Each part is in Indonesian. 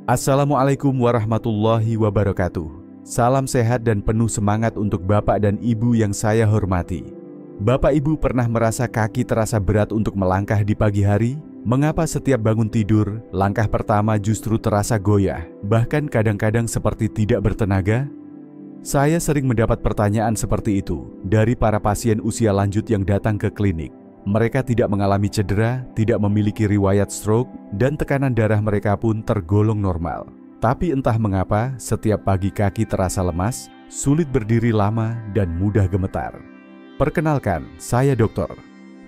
Assalamualaikum warahmatullahi wabarakatuh. Salam sehat dan penuh semangat untuk Bapak dan Ibu yang saya hormati. Bapak Ibu pernah merasa kaki terasa berat untuk melangkah di pagi hari? Mengapa setiap bangun tidur, langkah pertama justru terasa goyah, bahkan kadang-kadang seperti tidak bertenaga? Saya sering mendapat pertanyaan seperti itu dari para pasien usia lanjut yang datang ke klinik. Mereka tidak mengalami cedera, tidak memiliki riwayat stroke, dan tekanan darah mereka pun tergolong normal. Tapi entah mengapa, setiap pagi kaki terasa lemas, sulit berdiri lama, dan mudah gemetar. Perkenalkan, saya Dr.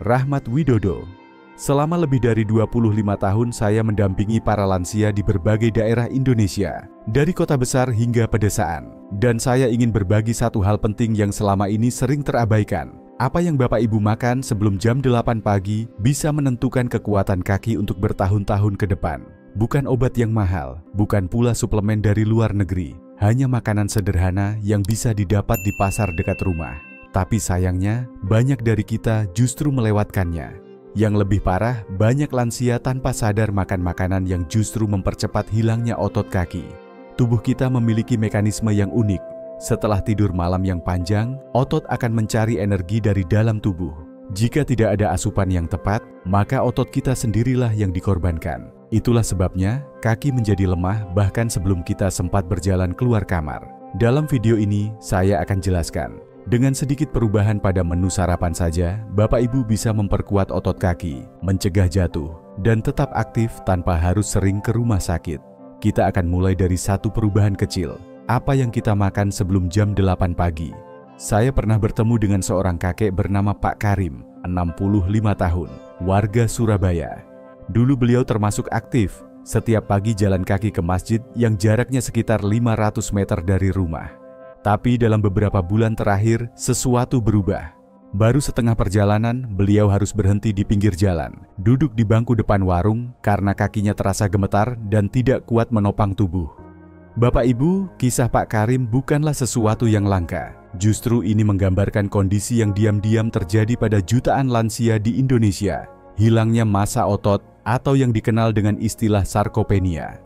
Rahmat Widodo. Selama lebih dari 25 tahun saya mendampingi para lansia di berbagai daerah Indonesia, dari kota besar hingga pedesaan. Dan saya ingin berbagi satu hal penting yang selama ini sering terabaikan. Apa yang Bapak Ibu makan sebelum jam 8 pagi bisa menentukan kekuatan kaki untuk bertahun-tahun ke depan. Bukan obat yang mahal, bukan pula suplemen dari luar negeri, hanya makanan sederhana yang bisa didapat di pasar dekat rumah. Tapi sayangnya, banyak dari kita justru melewatkannya. Yang lebih parah, banyak lansia tanpa sadar makan makanan yang justru mempercepat hilangnya otot kaki. Tubuh kita memiliki mekanisme yang unik. Setelah tidur malam yang panjang, otot akan mencari energi dari dalam tubuh. Jika tidak ada asupan yang tepat, maka otot kita sendirilah yang dikorbankan. Itulah sebabnya kaki menjadi lemah bahkan sebelum kita sempat berjalan keluar kamar. Dalam video ini, saya akan jelaskan. Dengan sedikit perubahan pada menu sarapan saja, Bapak Ibu bisa memperkuat otot kaki, mencegah jatuh, dan tetap aktif tanpa harus sering ke rumah sakit. Kita akan mulai dari satu perubahan kecil. Apa yang kita makan sebelum jam 8 pagi? Saya pernah bertemu dengan seorang kakek bernama Pak Karim, 65 tahun, warga Surabaya. Dulu beliau termasuk aktif, setiap pagi jalan kaki ke masjid yang jaraknya sekitar 500 meter dari rumah. Tapi dalam beberapa bulan terakhir, sesuatu berubah. Baru setengah perjalanan, beliau harus berhenti di pinggir jalan, duduk di bangku depan warung karena kakinya terasa gemetar dan tidak kuat menopang tubuh. Bapak Ibu, kisah Pak Karim bukanlah sesuatu yang langka. Justru ini menggambarkan kondisi yang diam-diam terjadi pada jutaan lansia di Indonesia. Hilangnya massa otot atau yang dikenal dengan istilah sarkopenia.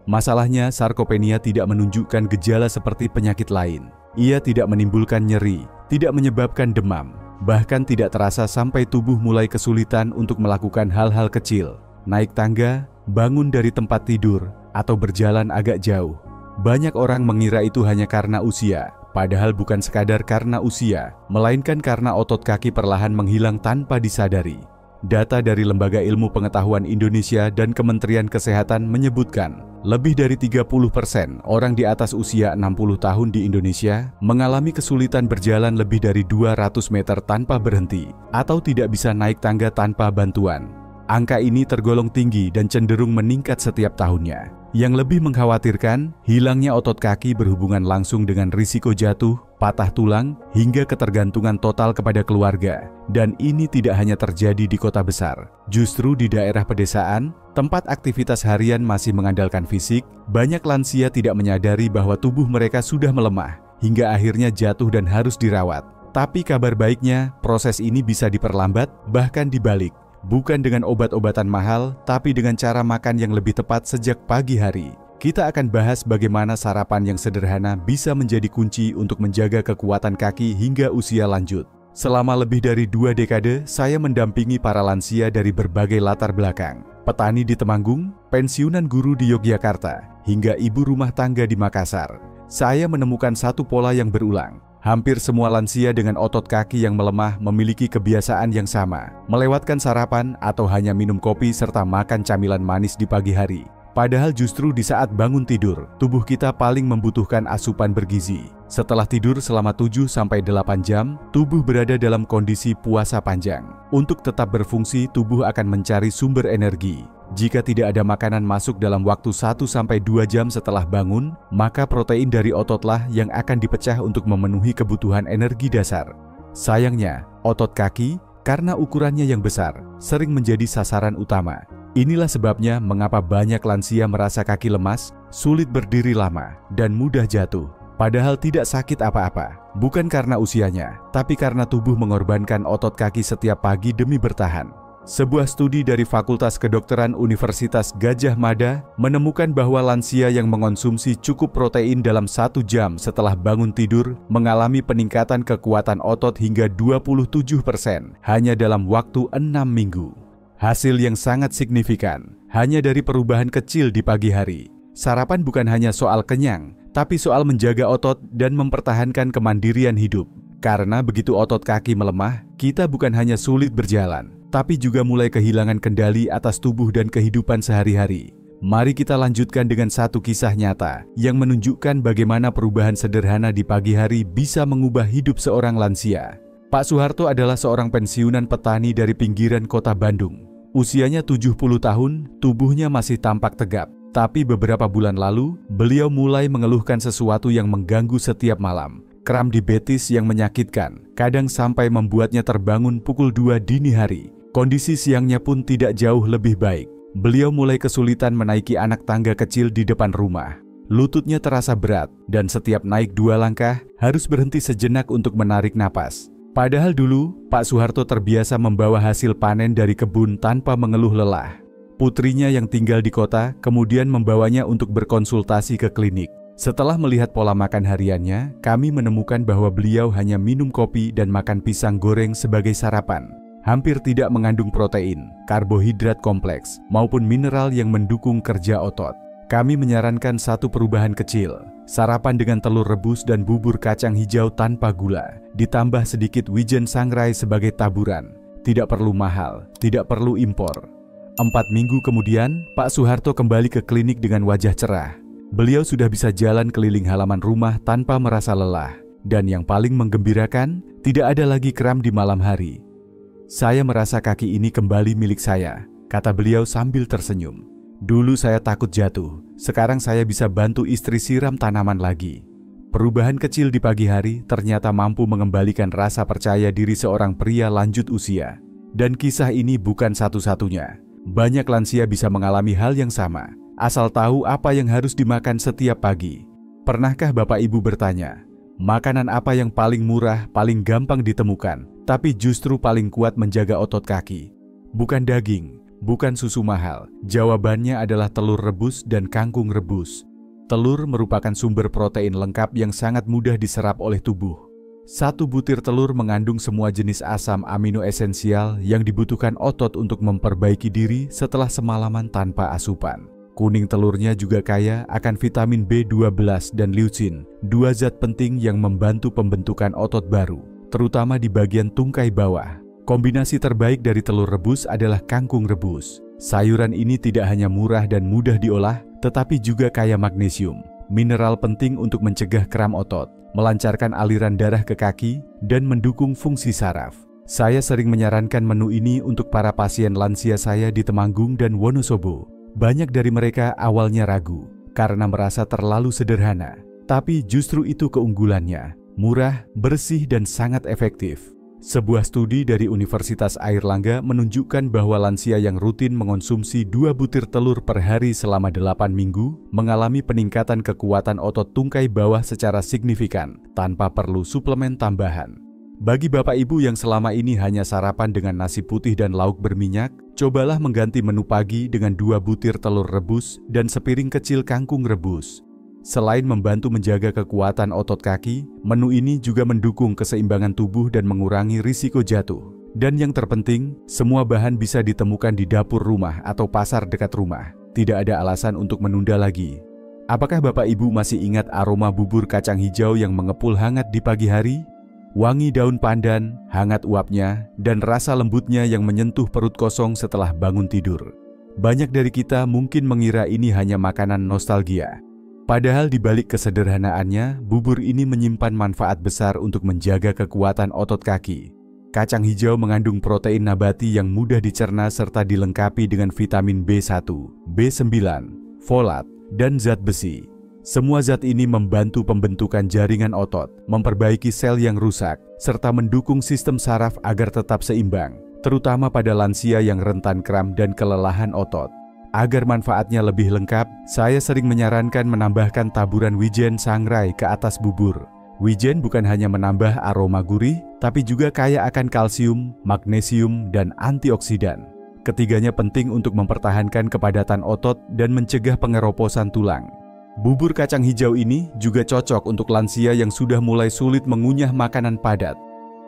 Masalahnya, sarkopenia tidak menunjukkan gejala seperti penyakit lain. Ia tidak menimbulkan nyeri, tidak menyebabkan demam, bahkan tidak terasa sampai tubuh mulai kesulitan untuk melakukan hal-hal kecil, naik tangga, bangun dari tempat tidur, atau berjalan agak jauh. Banyak orang mengira itu hanya karena usia, padahal bukan sekadar karena usia, melainkan karena otot kaki perlahan menghilang tanpa disadari. Data dari Lembaga Ilmu Pengetahuan Indonesia dan Kementerian Kesehatan menyebutkan, lebih dari 30% orang di atas usia 60 tahun di Indonesia mengalami kesulitan berjalan lebih dari 200 meter tanpa berhenti, atau tidak bisa naik tangga tanpa bantuan. Angka ini tergolong tinggi dan cenderung meningkat setiap tahunnya. Yang lebih mengkhawatirkan, hilangnya otot kaki berhubungan langsung dengan risiko jatuh, patah tulang, hingga ketergantungan total kepada keluarga. Dan ini tidak hanya terjadi di kota besar. Justru di daerah pedesaan, tempat aktivitas harian masih mengandalkan fisik, banyak lansia tidak menyadari bahwa tubuh mereka sudah melemah, hingga akhirnya jatuh dan harus dirawat. Tapi kabar baiknya, proses ini bisa diperlambat, bahkan dibalik. Bukan dengan obat-obatan mahal, tapi dengan cara makan yang lebih tepat sejak pagi hari. Kita akan bahas bagaimana sarapan yang sederhana bisa menjadi kunci untuk menjaga kekuatan kaki hingga usia lanjut. Selama lebih dari 2 dekade, saya mendampingi para lansia dari berbagai latar belakang. Petani di Temanggung, pensiunan guru di Yogyakarta, hingga ibu rumah tangga di Makassar. Saya menemukan satu pola yang berulang. Hampir semua lansia dengan otot kaki yang melemah memiliki kebiasaan yang sama, melewatkan sarapan atau hanya minum kopi serta makan camilan manis di pagi hari. Padahal justru di saat bangun tidur, tubuh kita paling membutuhkan asupan bergizi. Setelah tidur selama 7-8 jam, tubuh berada dalam kondisi puasa panjang. Untuk tetap berfungsi, tubuh akan mencari sumber energi. Jika tidak ada makanan masuk dalam waktu 1-2 jam setelah bangun, maka protein dari ototlah yang akan dipecah untuk memenuhi kebutuhan energi dasar. Sayangnya, otot kaki, karena ukurannya yang besar, sering menjadi sasaran utama. Inilah sebabnya mengapa banyak lansia merasa kaki lemas, sulit berdiri lama, dan mudah jatuh. Padahal tidak sakit apa-apa, bukan karena usianya, tapi karena tubuh mengorbankan otot kaki setiap pagi demi bertahan. Sebuah studi dari Fakultas Kedokteran Universitas Gadjah Mada menemukan bahwa lansia yang mengonsumsi cukup protein dalam 1 jam setelah bangun tidur mengalami peningkatan kekuatan otot hingga 27% hanya dalam waktu 6 minggu. Hasil yang sangat signifikan hanya dari perubahan kecil di pagi hari. Sarapan bukan hanya soal kenyang, tapi soal menjaga otot dan mempertahankan kemandirian hidup. Karena begitu otot kaki melemah, kita bukan hanya sulit berjalan, tapi juga mulai kehilangan kendali atas tubuh dan kehidupan sehari-hari. Mari kita lanjutkan dengan satu kisah nyata yang menunjukkan bagaimana perubahan sederhana di pagi hari bisa mengubah hidup seorang lansia. Pak Soeharto adalah seorang pensiunan petani dari pinggiran kota Bandung. Usianya 70 tahun, tubuhnya masih tampak tegap. Tapi beberapa bulan lalu, beliau mulai mengeluhkan sesuatu yang mengganggu setiap malam. Kram di betis yang menyakitkan, kadang sampai membuatnya terbangun pukul 2 dini hari. Kondisi siangnya pun tidak jauh lebih baik. Beliau mulai kesulitan menaiki anak tangga kecil di depan rumah. Lututnya terasa berat, dan setiap naik 2 langkah, harus berhenti sejenak untuk menarik napas. Padahal dulu, Pak Soeharto terbiasa membawa hasil panen dari kebun tanpa mengeluh lelah. Putrinya yang tinggal di kota kemudian membawanya untuk berkonsultasi ke klinik. Setelah melihat pola makan hariannya, kami menemukan bahwa beliau hanya minum kopi dan makan pisang goreng sebagai sarapan. Hampir tidak mengandung protein, karbohidrat kompleks, maupun mineral yang mendukung kerja otot. Kami menyarankan satu perubahan kecil, sarapan dengan telur rebus dan bubur kacang hijau tanpa gula, ditambah sedikit wijen sangrai sebagai taburan. Tidak perlu mahal, tidak perlu impor. 4 minggu kemudian, Pak Soeharto kembali ke klinik dengan wajah cerah. Beliau sudah bisa jalan keliling halaman rumah tanpa merasa lelah. Dan yang paling menggembirakan, tidak ada lagi kram di malam hari. "Saya merasa kaki ini kembali milik saya," kata beliau sambil tersenyum. "Dulu saya takut jatuh, sekarang saya bisa bantu istri siram tanaman lagi." Perubahan kecil di pagi hari ternyata mampu mengembalikan rasa percaya diri seorang pria lanjut usia. Dan kisah ini bukan satu-satunya. Banyak lansia bisa mengalami hal yang sama, asal tahu apa yang harus dimakan setiap pagi. Pernahkah Bapak Ibu bertanya, makanan apa yang paling murah, paling gampang ditemukan, tapi justru paling kuat menjaga otot kaki? Bukan daging, bukan susu mahal. Jawabannya adalah telur rebus dan kangkung rebus. Telur merupakan sumber protein lengkap yang sangat mudah diserap oleh tubuh. 1 butir telur mengandung semua jenis asam amino esensial yang dibutuhkan otot untuk memperbaiki diri setelah semalaman tanpa asupan. Kuning telurnya juga kaya akan vitamin B12 dan leucin, 2 zat penting yang membantu pembentukan otot baru, terutama di bagian tungkai bawah. Kombinasi terbaik dari telur rebus adalah kangkung rebus. Sayuran ini tidak hanya murah dan mudah diolah, tetapi juga kaya magnesium, mineral penting untuk mencegah kram otot, melancarkan aliran darah ke kaki, dan mendukung fungsi saraf. Saya sering menyarankan menu ini untuk para pasien lansia saya di Temanggung dan Wonosobo. Banyak dari mereka awalnya ragu karena merasa terlalu sederhana, tapi justru itu keunggulannya, murah, bersih, dan sangat efektif. Sebuah studi dari Universitas Airlangga menunjukkan bahwa lansia yang rutin mengonsumsi 2 butir telur per hari selama 8 minggu mengalami peningkatan kekuatan otot tungkai bawah secara signifikan tanpa perlu suplemen tambahan. Bagi Bapak Ibu yang selama ini hanya sarapan dengan nasi putih dan lauk berminyak, cobalah mengganti menu pagi dengan 2 butir telur rebus dan sepiring kecil kangkung rebus. Selain membantu menjaga kekuatan otot kaki, menu ini juga mendukung keseimbangan tubuh dan mengurangi risiko jatuh. Dan yang terpenting, semua bahan bisa ditemukan di dapur rumah atau pasar dekat rumah. Tidak ada alasan untuk menunda lagi. Apakah Bapak Ibu masih ingat aroma bubur kacang hijau yang mengepul hangat di pagi hari? Wangi daun pandan, hangat uapnya, dan rasa lembutnya yang menyentuh perut kosong setelah bangun tidur. Banyak dari kita mungkin mengira ini hanya makanan nostalgia. Padahal di balik kesederhanaannya, bubur ini menyimpan manfaat besar untuk menjaga kekuatan otot kaki. Kacang hijau mengandung protein nabati yang mudah dicerna serta dilengkapi dengan vitamin B1, B9, folat, dan zat besi. Semua zat ini membantu pembentukan jaringan otot, memperbaiki sel yang rusak, serta mendukung sistem saraf agar tetap seimbang, terutama pada lansia yang rentan kram dan kelelahan otot. Agar manfaatnya lebih lengkap, saya sering menyarankan menambahkan taburan wijen sangrai ke atas bubur. Wijen bukan hanya menambah aroma gurih, tapi juga kaya akan kalsium, magnesium, dan antioksidan. Ketiganya penting untuk mempertahankan kepadatan otot dan mencegah pengeroposan tulang. Bubur kacang hijau ini juga cocok untuk lansia yang sudah mulai sulit mengunyah makanan padat.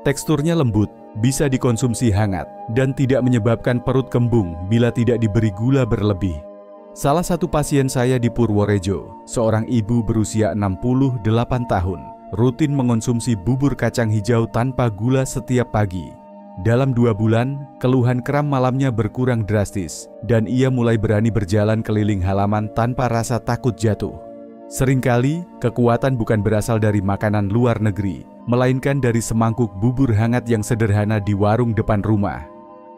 Teksturnya lembut, bisa dikonsumsi hangat, dan tidak menyebabkan perut kembung bila tidak diberi gula berlebih. Salah satu pasien saya di Purworejo, seorang ibu berusia 68 tahun, rutin mengonsumsi bubur kacang hijau tanpa gula setiap pagi. Dalam 2 bulan, keluhan kram malamnya berkurang drastis, dan ia mulai berani berjalan keliling halaman tanpa rasa takut jatuh. Seringkali, kekuatan bukan berasal dari makanan luar negeri, melainkan dari semangkuk bubur hangat yang sederhana di warung depan rumah.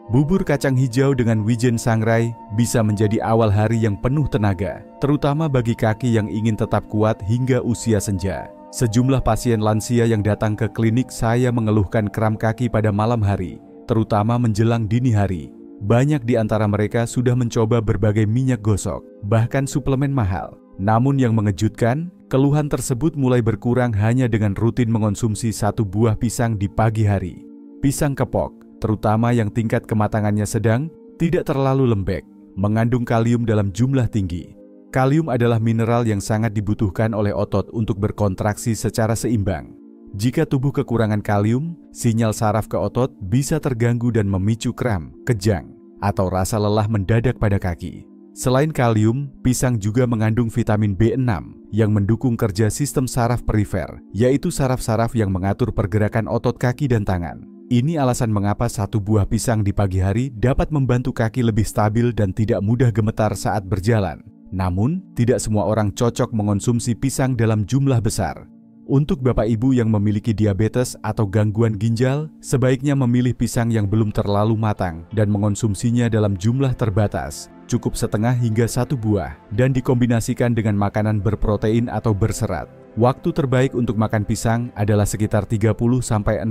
Bubur kacang hijau dengan wijen sangrai bisa menjadi awal hari yang penuh tenaga, terutama bagi kaki yang ingin tetap kuat hingga usia senja. Sejumlah pasien lansia yang datang ke klinik saya mengeluhkan kram kaki pada malam hari, terutama menjelang dini hari. Banyak di antara mereka sudah mencoba berbagai minyak gosok, bahkan suplemen mahal. Namun yang mengejutkan, keluhan tersebut mulai berkurang hanya dengan rutin mengonsumsi 1 buah pisang di pagi hari. Pisang kepok, terutama yang tingkat kematangannya sedang, tidak terlalu lembek, mengandung kalium dalam jumlah tinggi. Kalium adalah mineral yang sangat dibutuhkan oleh otot untuk berkontraksi secara seimbang. Jika tubuh kekurangan kalium, sinyal saraf ke otot bisa terganggu dan memicu kram, kejang, atau rasa lelah mendadak pada kaki. Selain kalium, pisang juga mengandung vitamin B6 yang mendukung kerja sistem saraf perifer, yaitu saraf-saraf yang mengatur pergerakan otot kaki dan tangan. Ini alasan mengapa 1 buah pisang di pagi hari dapat membantu kaki lebih stabil dan tidak mudah gemetar saat berjalan. Namun, tidak semua orang cocok mengonsumsi pisang dalam jumlah besar. Untuk bapak ibu yang memiliki diabetes atau gangguan ginjal, sebaiknya memilih pisang yang belum terlalu matang dan mengonsumsinya dalam jumlah terbatas, cukup setengah hingga 1 buah, dan dikombinasikan dengan makanan berprotein atau berserat. Waktu terbaik untuk makan pisang adalah sekitar 30-60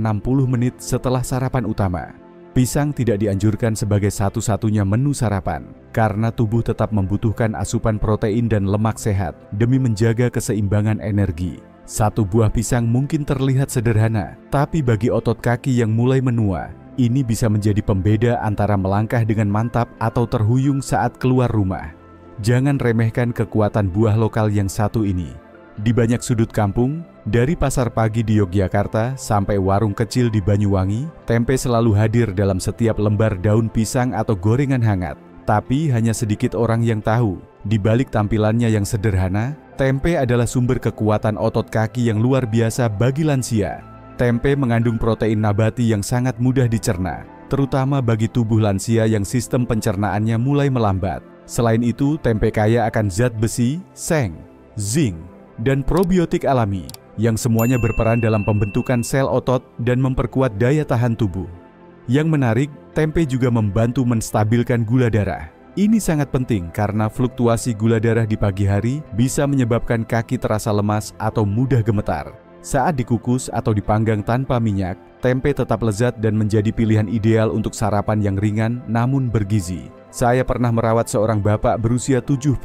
menit setelah sarapan utama. Pisang tidak dianjurkan sebagai satu-satunya menu sarapan, karena tubuh tetap membutuhkan asupan protein dan lemak sehat demi menjaga keseimbangan energi. 1 buah pisang mungkin terlihat sederhana, tapi bagi otot kaki yang mulai menua, ini bisa menjadi pembeda antara melangkah dengan mantap atau terhuyung saat keluar rumah. Jangan remehkan kekuatan buah lokal yang satu ini. Di banyak sudut kampung, dari pasar pagi di Yogyakarta sampai warung kecil di Banyuwangi, tempe selalu hadir dalam setiap lembar daun pisang atau gorengan hangat. Tapi hanya sedikit orang yang tahu, di balik tampilannya yang sederhana, tempe adalah sumber kekuatan otot kaki yang luar biasa bagi lansia. Tempe mengandung protein nabati yang sangat mudah dicerna, terutama bagi tubuh lansia yang sistem pencernaannya mulai melambat. Selain itu, tempe kaya akan zat besi, seng, zinc, dan probiotik alami, yang semuanya berperan dalam pembentukan sel otot dan memperkuat daya tahan tubuh. Yang menarik, tempe juga membantu menstabilkan gula darah. Ini sangat penting karena fluktuasi gula darah di pagi hari bisa menyebabkan kaki terasa lemas atau mudah gemetar. Saat dikukus atau dipanggang tanpa minyak, tempe tetap lezat dan menjadi pilihan ideal untuk sarapan yang ringan namun bergizi. Saya pernah merawat seorang bapak berusia 72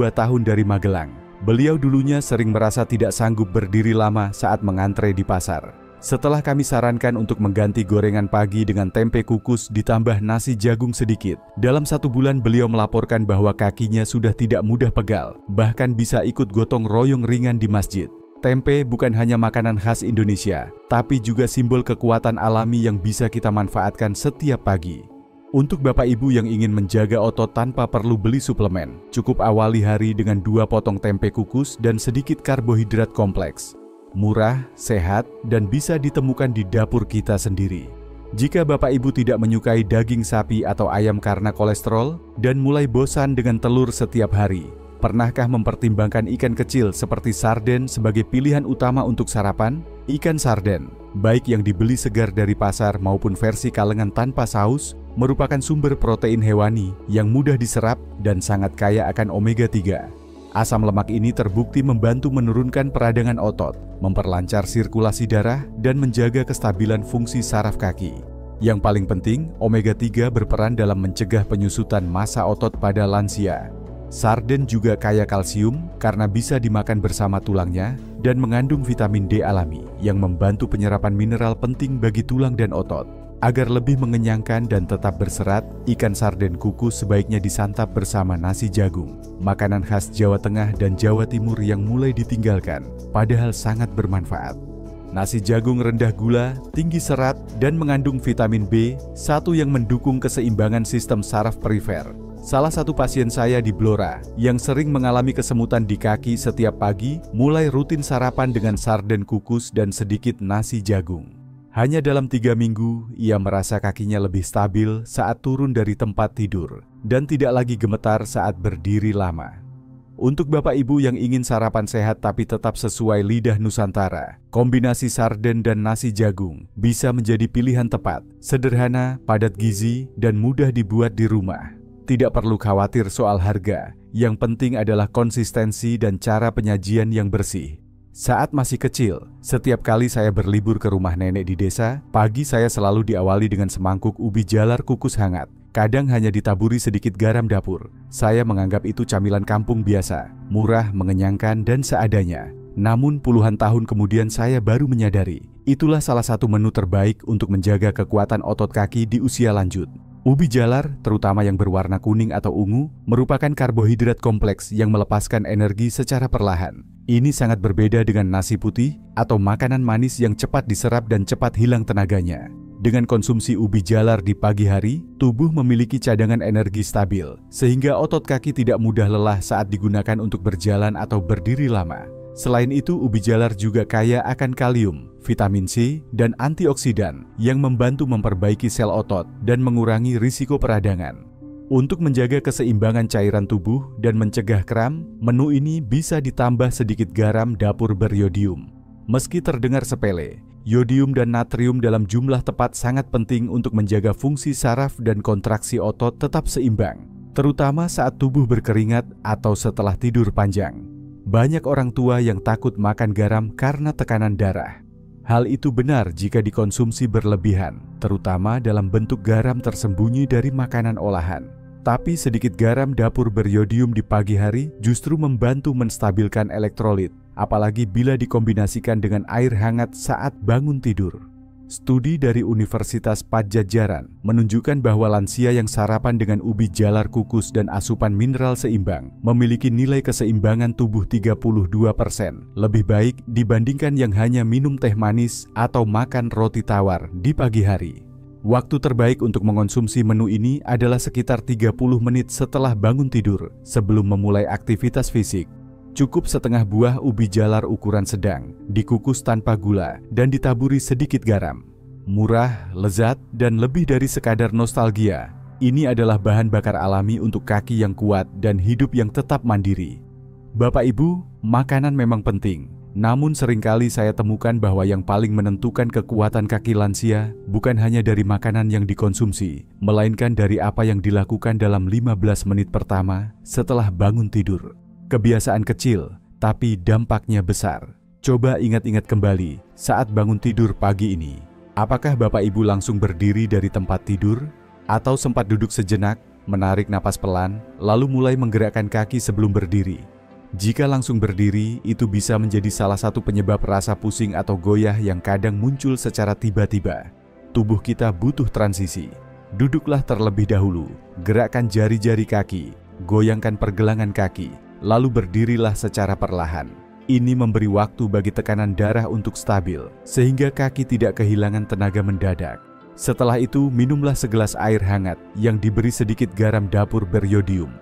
tahun dari Magelang. Beliau dulunya sering merasa tidak sanggup berdiri lama saat mengantre di pasar. Setelah kami sarankan untuk mengganti gorengan pagi dengan tempe kukus ditambah nasi jagung sedikit, dalam 1 bulan beliau melaporkan bahwa kakinya sudah tidak mudah pegal, bahkan bisa ikut gotong royong ringan di masjid. Tempe bukan hanya makanan khas Indonesia, tapi juga simbol kekuatan alami yang bisa kita manfaatkan setiap pagi. Untuk bapak ibu yang ingin menjaga otot tanpa perlu beli suplemen, cukup awali hari dengan 2 potong tempe kukus dan sedikit karbohidrat kompleks. Murah, sehat, dan bisa ditemukan di dapur kita sendiri. Jika bapak ibu tidak menyukai daging sapi atau ayam karena kolesterol dan mulai bosan dengan telur setiap hari, pernahkah mempertimbangkan ikan kecil seperti sarden sebagai pilihan utama untuk sarapan? Ikan sarden, baik yang dibeli segar dari pasar maupun versi kalengan tanpa saus, merupakan sumber protein hewani yang mudah diserap dan sangat kaya akan omega 3. Asam lemak ini terbukti membantu menurunkan peradangan otot, memperlancar sirkulasi darah, dan menjaga kestabilan fungsi saraf kaki. Yang paling penting, omega 3 berperan dalam mencegah penyusutan massa otot pada lansia. Sarden juga kaya kalsium karena bisa dimakan bersama tulangnya dan mengandung vitamin D alami yang membantu penyerapan mineral penting bagi tulang dan otot. Agar lebih mengenyangkan dan tetap berserat, ikan sarden kukus sebaiknya disantap bersama nasi jagung, makanan khas Jawa Tengah dan Jawa Timur yang mulai ditinggalkan, padahal sangat bermanfaat. Nasi jagung rendah gula, tinggi serat, dan mengandung vitamin B1 yang mendukung keseimbangan sistem saraf perifer. Salah satu pasien saya di Blora yang sering mengalami kesemutan di kaki setiap pagi mulai rutin sarapan dengan sarden kukus dan sedikit nasi jagung. Hanya dalam 3 minggu, ia merasa kakinya lebih stabil saat turun dari tempat tidur dan tidak lagi gemetar saat berdiri lama. Untuk Bapak Ibu yang ingin sarapan sehat tapi tetap sesuai lidah Nusantara, kombinasi sarden dan nasi jagung bisa menjadi pilihan tepat, sederhana, padat gizi, dan mudah dibuat di rumah. Tidak perlu khawatir soal harga, yang penting adalah konsistensi dan cara penyajian yang bersih. Saat masih kecil, setiap kali saya berlibur ke rumah nenek di desa, pagi saya selalu diawali dengan semangkuk ubi jalar kukus hangat. Kadang hanya ditaburi sedikit garam dapur. Saya menganggap itu camilan kampung biasa, murah, mengenyangkan, dan seadanya. Namun puluhan tahun kemudian saya baru menyadari, itulah salah satu menu terbaik untuk menjaga kekuatan otot kaki di usia lanjut. Ubi jalar, terutama yang berwarna kuning atau ungu, merupakan karbohidrat kompleks yang melepaskan energi secara perlahan. Ini sangat berbeda dengan nasi putih atau makanan manis yang cepat diserap dan cepat hilang tenaganya. Dengan konsumsi ubi jalar di pagi hari, tubuh memiliki cadangan energi stabil, sehingga otot kaki tidak mudah lelah saat digunakan untuk berjalan atau berdiri lama. Selain itu, ubi jalar juga kaya akan kalium, vitamin C, dan antioksidan yang membantu memperbaiki sel otot dan mengurangi risiko peradangan. Untuk menjaga keseimbangan cairan tubuh dan mencegah kram, menu ini bisa ditambah sedikit garam dapur beriodium. Meski terdengar sepele, yodium dan natrium dalam jumlah tepat sangat penting untuk menjaga fungsi saraf dan kontraksi otot tetap seimbang, terutama saat tubuh berkeringat atau setelah tidur panjang. Banyak orang tua yang takut makan garam karena tekanan darah. Hal itu benar jika dikonsumsi berlebihan, terutama dalam bentuk garam tersembunyi dari makanan olahan. Tapi sedikit garam dapur beriodium di pagi hari justru membantu menstabilkan elektrolit, apalagi bila dikombinasikan dengan air hangat saat bangun tidur. Studi dari Universitas Padjadjaran menunjukkan bahwa lansia yang sarapan dengan ubi jalar kukus dan asupan mineral seimbang memiliki nilai keseimbangan tubuh 32% lebih baik dibandingkan yang hanya minum teh manis atau makan roti tawar di pagi hari. Waktu terbaik untuk mengonsumsi menu ini adalah sekitar 30 menit setelah bangun tidur sebelum memulai aktivitas fisik. Cukup setengah buah ubi jalar ukuran sedang, dikukus tanpa gula, dan ditaburi sedikit garam. Murah, lezat, dan lebih dari sekadar nostalgia. Ini adalah bahan bakar alami untuk kaki yang kuat dan hidup yang tetap mandiri. Bapak Ibu, makanan memang penting. Namun seringkali saya temukan bahwa yang paling menentukan kekuatan kaki lansia bukan hanya dari makanan yang dikonsumsi, melainkan dari apa yang dilakukan dalam 15 menit pertama setelah bangun tidur. Kebiasaan kecil, tapi dampaknya besar. Coba ingat-ingat kembali saat bangun tidur pagi ini. Apakah Bapak Ibu langsung berdiri dari tempat tidur? Atau sempat duduk sejenak, menarik napas pelan, lalu mulai menggerakkan kaki sebelum berdiri? Jika langsung berdiri, itu bisa menjadi salah satu penyebab rasa pusing atau goyah yang kadang muncul secara tiba-tiba. Tubuh kita butuh transisi. Duduklah terlebih dahulu, gerakkan jari-jari kaki, goyangkan pergelangan kaki, lalu berdirilah secara perlahan. Ini memberi waktu bagi tekanan darah untuk stabil, sehingga kaki tidak kehilangan tenaga mendadak. Setelah itu, minumlah segelas air hangat yang diberi sedikit garam dapur beriodium.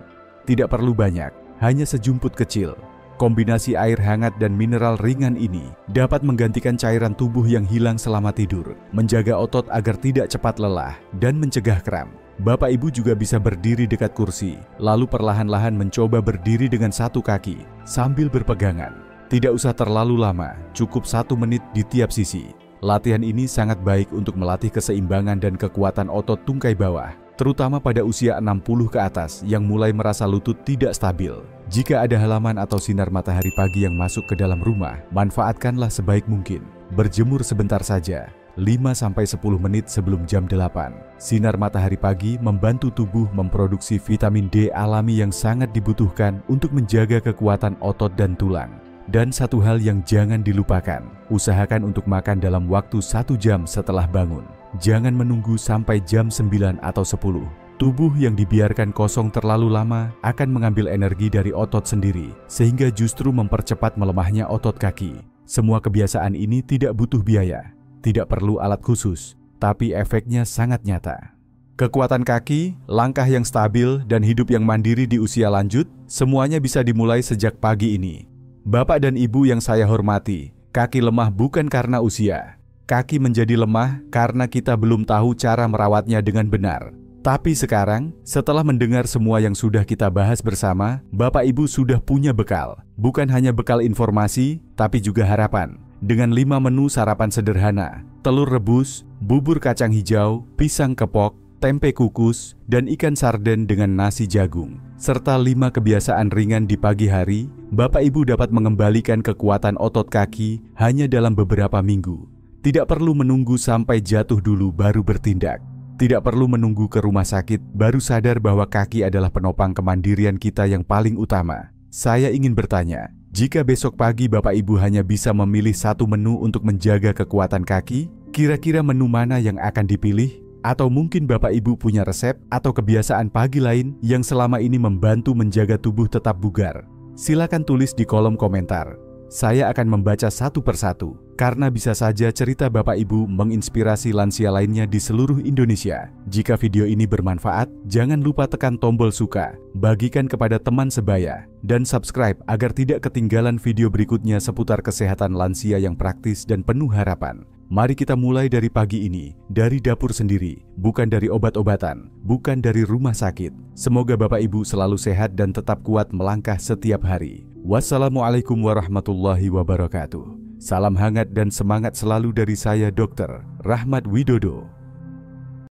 Tidak perlu banyak, hanya sejumput kecil. Kombinasi air hangat dan mineral ringan ini dapat menggantikan cairan tubuh yang hilang selama tidur, menjaga otot agar tidak cepat lelah, dan mencegah kram. Bapak Ibu juga bisa berdiri dekat kursi, lalu perlahan-lahan mencoba berdiri dengan satu kaki, sambil berpegangan. Tidak usah terlalu lama, cukup 1 menit di tiap sisi. Latihan ini sangat baik untuk melatih keseimbangan dan kekuatan otot tungkai bawah, terutama pada usia 60 ke atas yang mulai merasa lutut tidak stabil. Jika ada halaman atau sinar matahari pagi yang masuk ke dalam rumah, manfaatkanlah sebaik mungkin. Berjemur sebentar saja, 5-10 menit sebelum jam 8. Sinar matahari pagi membantu tubuh memproduksi vitamin D alami yang sangat dibutuhkan untuk menjaga kekuatan otot dan tulang. Dan satu hal yang jangan dilupakan, usahakan untuk makan dalam waktu 1 jam setelah bangun. Jangan menunggu sampai jam 9 atau 10. Tubuh yang dibiarkan kosong terlalu lama akan mengambil energi dari otot sendiri, sehingga justru mempercepat melemahnya otot kaki. Semua kebiasaan ini tidak butuh biaya, tidak perlu alat khusus, tapi efeknya sangat nyata. Kekuatan kaki, langkah yang stabil, dan hidup yang mandiri di usia lanjut, semuanya bisa dimulai sejak pagi ini. Bapak dan Ibu yang saya hormati, kaki lemah bukan karena usia. Kaki menjadi lemah karena kita belum tahu cara merawatnya dengan benar. Tapi sekarang, setelah mendengar semua yang sudah kita bahas bersama, Bapak Ibu sudah punya bekal. Bukan hanya bekal informasi, tapi juga harapan. Dengan 5 menu sarapan sederhana, telur rebus, bubur kacang hijau, pisang kepok, tempe kukus, dan ikan sarden dengan nasi jagung, serta 5 kebiasaan ringan di pagi hari, Bapak Ibu dapat mengembalikan kekuatan otot kaki hanya dalam beberapa minggu. Tidak perlu menunggu sampai jatuh dulu baru bertindak. Tidak perlu menunggu ke rumah sakit baru sadar bahwa kaki adalah penopang kemandirian kita yang paling utama. Saya ingin bertanya, jika besok pagi Bapak Ibu hanya bisa memilih 1 menu untuk menjaga kekuatan kaki, kira-kira menu mana yang akan dipilih? Atau mungkin Bapak Ibu punya resep atau kebiasaan pagi lain yang selama ini membantu menjaga tubuh tetap bugar? Silakan tulis di kolom komentar. Saya akan membaca satu persatu, karena bisa saja cerita Bapak Ibu menginspirasi lansia lainnya di seluruh Indonesia. Jika video ini bermanfaat, jangan lupa tekan tombol suka, bagikan kepada teman sebaya, dan subscribe agar tidak ketinggalan video berikutnya seputar kesehatan lansia yang praktis dan penuh harapan. Mari kita mulai dari pagi ini, dari dapur sendiri, bukan dari obat-obatan, bukan dari rumah sakit. Semoga Bapak Ibu selalu sehat dan tetap kuat melangkah setiap hari. Wassalamualaikum warahmatullahi wabarakatuh. Salam hangat dan semangat selalu dari saya Dr. Rahmat Widodo.